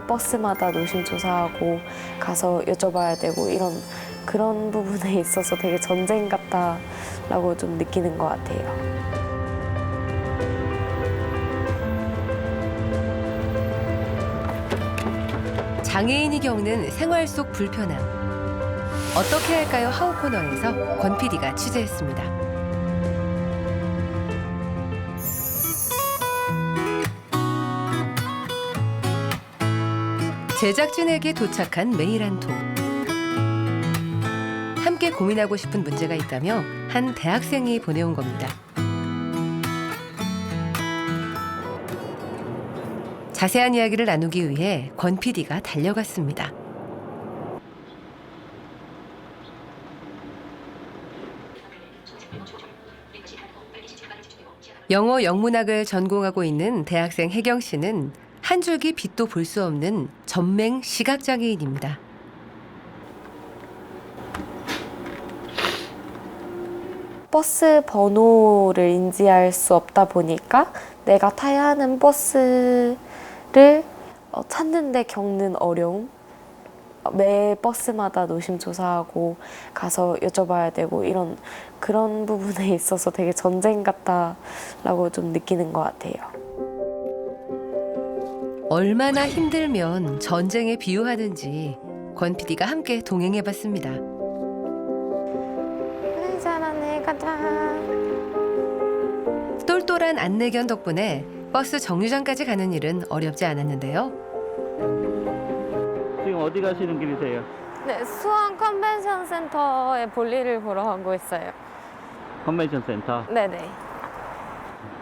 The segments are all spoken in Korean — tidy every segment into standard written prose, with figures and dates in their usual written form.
버스마다 노심초사하고 가서 여쭤봐야 되고 그런 부분에 있어서 되게 전쟁 같다라고 좀 느끼는 것 같아요. 장애인이 겪는 생활 속 불편함. 어떻게 할까요? 하우 코너에서 권 PD가 취재했습니다. 제작진에게 도착한 메일 한 통. 함께 고민하고 싶은 문제가 있다며 한 대학생이 보내온 겁니다. 자세한 이야기를 나누기 위해 권 PD가 달려갔습니다. 영어 영문학을 전공하고 있는 대학생 혜경 씨는 한 줄기 빛도 볼 수 없는 전맹 시각장애인입니다. 버스 번호를 인지할 수 없다 보니까 내가 타야 하는 버스를 찾는데 겪는 어려움, 매 버스마다 노심초사하고 가서 여쭤봐야 되고 그런 부분에 있어서 되게 전쟁 같다라고 좀 느끼는 것 같아요. 얼마나 힘들면 전쟁에 비유하는지 권 PD가 함께 동행해봤습니다. 잘하네, 가자. 똘똘한 안내견 덕분에 버스 정류장까지 가는 일은 어렵지 않았는데요. 지금 어디 가시는 길이세요? 네, 수원 컨벤션 센터에 볼일을 보러 가고 있어요. 컨벤션 센터. 네네.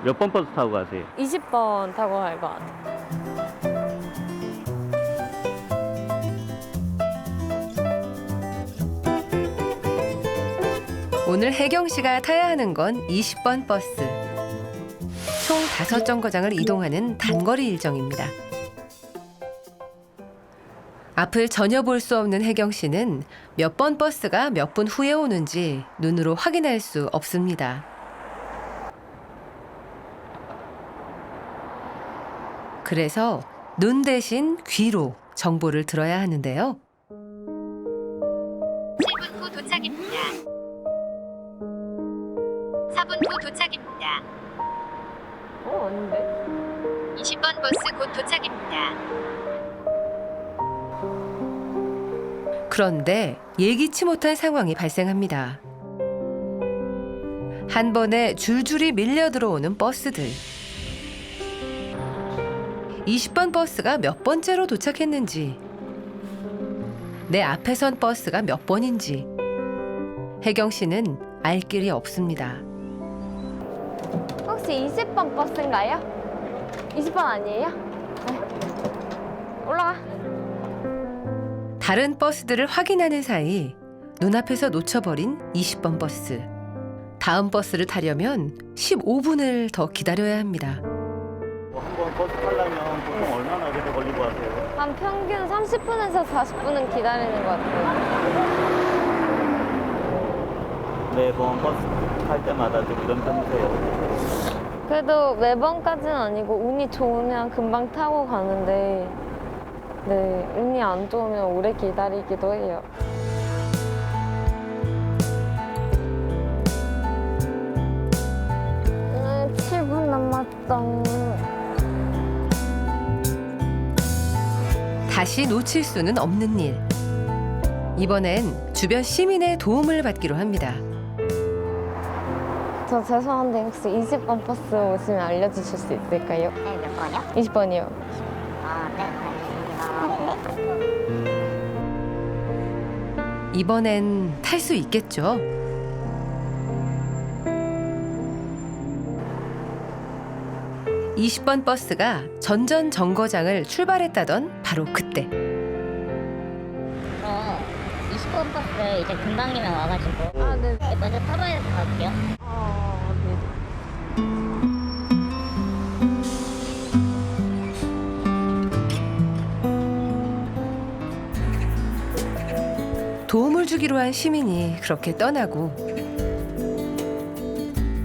몇 번 버스 타고 가세요? 20번 타고 갈 것 같아요. 오늘 혜경 씨가 타야 하는 건 20번 버스. 총 5정거장을 이동하는 단거리 일정입니다. 앞을 전혀 볼 수 없는 혜경 씨는 몇 번 버스가 몇 분 후에 오는지 눈으로 확인할 수 없습니다. 그래서 눈 대신 귀로 정보를 들어야 하는데요. 7분 후 도착입니다. 4분 후 도착입니다. 아닌데? 20번 버스 곧 도착입니다. 그런데 예기치 못한 상황이 발생합니다. 한 번에 줄줄이 밀려 들어오는 버스들. 20번 버스가 몇 번째로 도착했는지, 내 앞에 선 버스가 몇 번인지 혜경 씨는 알 길이 없습니다. 혹시 20번 버스인가요? 20번 아니에요? 네. 올라가. 다른 버스들을 확인하는 사이 눈앞에서 놓쳐버린 20번 버스. 다음 버스를 타려면 15분을 더 기다려야 합니다. 한 번 버스 타려면 보통 얼마나 오래 걸리고 하세요? 한 평균 30분에서 40분은 기다리는 것 같아요. 매번 버스 탈 때마다 좀 이런 편이세요? 그래도 매번까지는 아니고 운이 좋으면 금방 타고 가는데 네, 운이 안 좋으면 오래 기다리기도 해요. 네, 7분 남았다. 다시 놓칠 수는 없는 일. 이번엔 주변 시민의 도움을 받기로 합니다. 저 죄송한데 혹시 20번 버스 오시면 알려주실 수 있을까요? 네, 몇 번이요? 20번이요. 아, 네. 이번엔 탈 수 있겠죠? (20번) 버스가 전전 정거장을 출발했다던 바로 그때 20번 버스 이제 금방이면 와가지고 아, 네. 먼저 타봐야 갈게요. 네. 도움을 주기로 한 시민이 그렇게 떠나고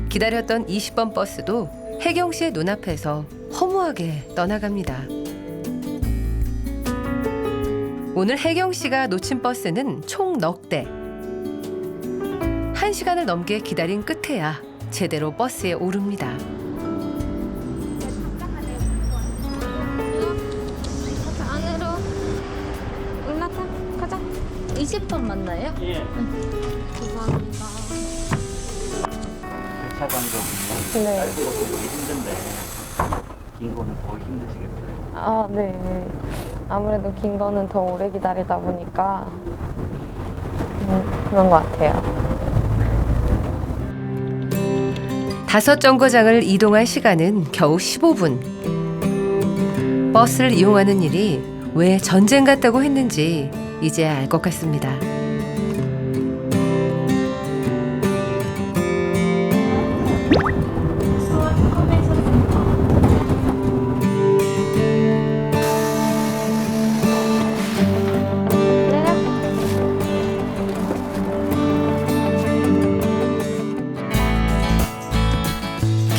기다렸던 20번 버스도 혜경 씨의 눈앞에서 허무하게 떠나갑니다. 오늘 혜경 씨가 놓친 버스는 총 넉 대. 1시간을 넘게 기다린 끝에야 제대로 버스에 오릅니다. 안으로 올라타 가자. 20번 맞나요? 예. 감사합니다. 배차 간격이 네. 짧은 것도 되게 힘든데 긴 거는 더 힘드시겠어요. 아, 네. 아무래도 긴 거는 더 오래 기다리다 보니까 그런 것 같아요. 5 정거장을 이동할 시간은 겨우 15분. 버스를 이용하는 일이 왜 전쟁 같다고 했는지 이제야 알 것 같습니다.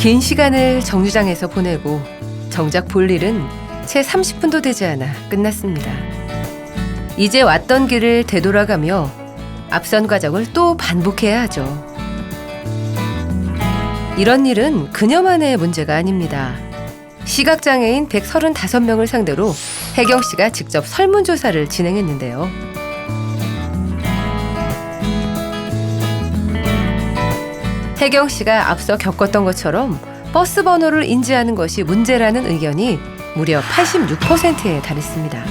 긴 시간을 정류장에서 보내고 정작 볼 일은 채 30분도 되지 않아 끝났습니다. 이제 왔던 길을 되돌아가며 앞선 과정을 또 반복해야 하죠. 이런 일은 그녀만의 문제가 아닙니다. 시각장애인 135명을 상대로 혜경 씨가 직접 설문조사를 진행했는데요. 혜경 씨가 앞서 겪었던 것처럼 버스 번호를 인지하는 것이 문제라는 의견이 무려 86%에 달했습니다.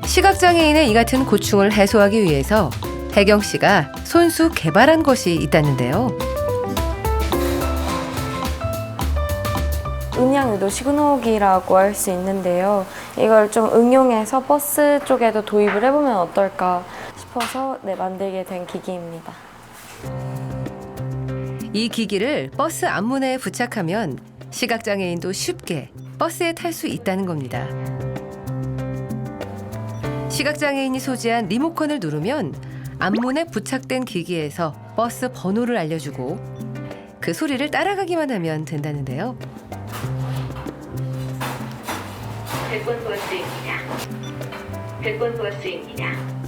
시각장애인의 이 같은 고충을 해소하기 위해서 혜경 씨가 손수 개발한 것이 있다는데요. 음향유도 시그널기라고 할 수 있는데요. 이걸 좀 응용해서 버스 쪽에도 도입을 해보면 어떨까 싶어서 만들게 된 기기입니다. 이 기기를 버스 앞문에 부착하면 시각장애인도 쉽게 버스에 탈 수 있다는 겁니다. 시각장애인이 소지한 리모컨을 누르면 앞문에 부착된 기기에서 버스 번호를 알려주고 그 소리를 따라가기만 하면 된다는데요. 100번 버스입니다. 100번 버스입니다.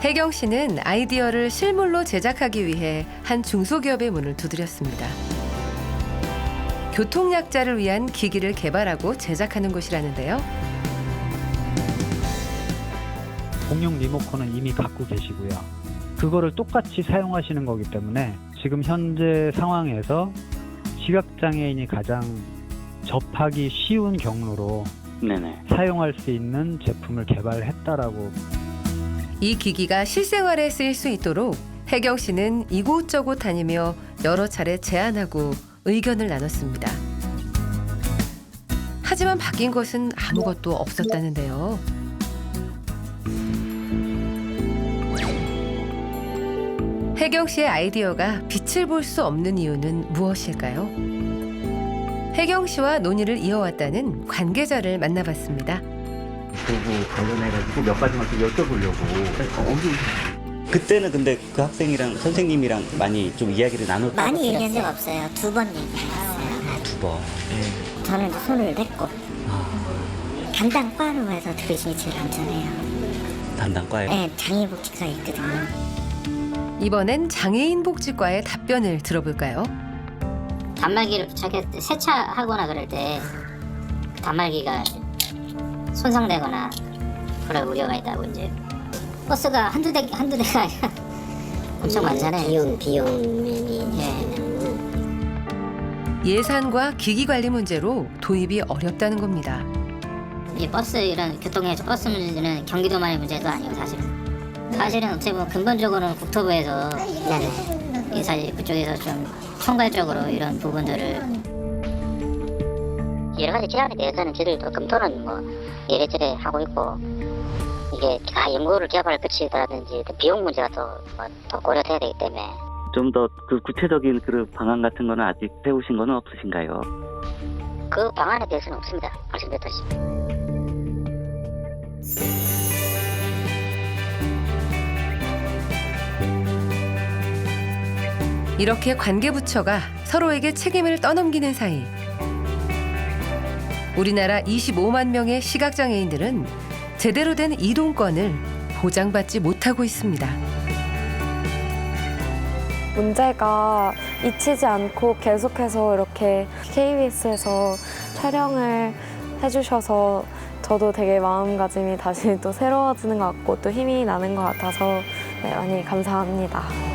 혜경 씨는 아이디어를 실물로 제작하기 위해 한 중소기업의 문을 두드렸습니다. 교통약자를 위한 기기를 개발하고 제작하는 곳이라는데요. 공용 리모컨은 이미 갖고 계시고요. 그거를 똑같이 사용하시는 거기 때문에 지금 현재 상황에서 시각장애인이 가장 접하기 쉬운 경로로 네네. 사용할 수 있는 제품을 개발했다라고. 이 기기가 실생활에 쓰일 수 있도록 혜경 씨는 이곳저곳 다니며 여러 차례 제안하고 의견을 나눴습니다. 하지만 바뀐 것은 아무것도 없었다는데요. 혜경 씨의 아이디어가 빛을 볼 수 없는 이유는 무엇일까요? 혜경 씨와 논의를 이어왔다는 관계자를 만나봤습니다. 그거 관련해가지고 몇 가지만 좀 여쭤보려고. 그때는 근데 그 학생이랑 선생님이랑 많이 좀 이야기를 나눴다. 많이 얘기한 적 없어요. 2번 얘기했어요. 2번. 저는 이제 손을 댔고 담당과로 해서 들으시기 제일 안전해요. 담당과에. 네, 장애복지과 있거든요. 이번엔 장애인 복지과의 답변을 들어볼까요? 단말기를 부착했을 때 세차하거나 그럴 때 단말기가 손상되거나 그럴 우려가 있다고. 이제 버스가 한두 대가 아니라 엄청 많잖아요. 비용 면이. 예산과 기기 관리 문제로 도입이 어렵다는 겁니다. 이 버스 이런 교통의 버스 문제는 경기도만의 문제도 아니고 사실은 어떻게 보면 근본적으로는 국토부에서 사실 그쪽에서 좀 총괄적으로 이런 부분들을 여러 가지 제안에 대해서는 저희들도 검토는 뭐 이래저래 하고 있고, 이게 연구를 개발을 거치더라든지 비용 문제가 더 고려돼야 되기 때문에 좀 더 그 구체적인 그 방안 같은 거는 아직 세우신 거는 없으신가요? 그 방안에 대해서는 없습니다. 말씀드렸다시피. 이렇게 관계부처가 서로에게 책임을 떠넘기는 사이 우리나라 25만 명의 시각장애인들은 제대로 된 이동권을 보장받지 못하고 있습니다. 문제가 잊히지 않고 계속해서 이렇게 KBS에서 촬영을 해주셔서 저도 되게 마음가짐이 다시 또 새로워지는 것 같고 또 힘이 나는 것 같아서 네, 많이 감사합니다.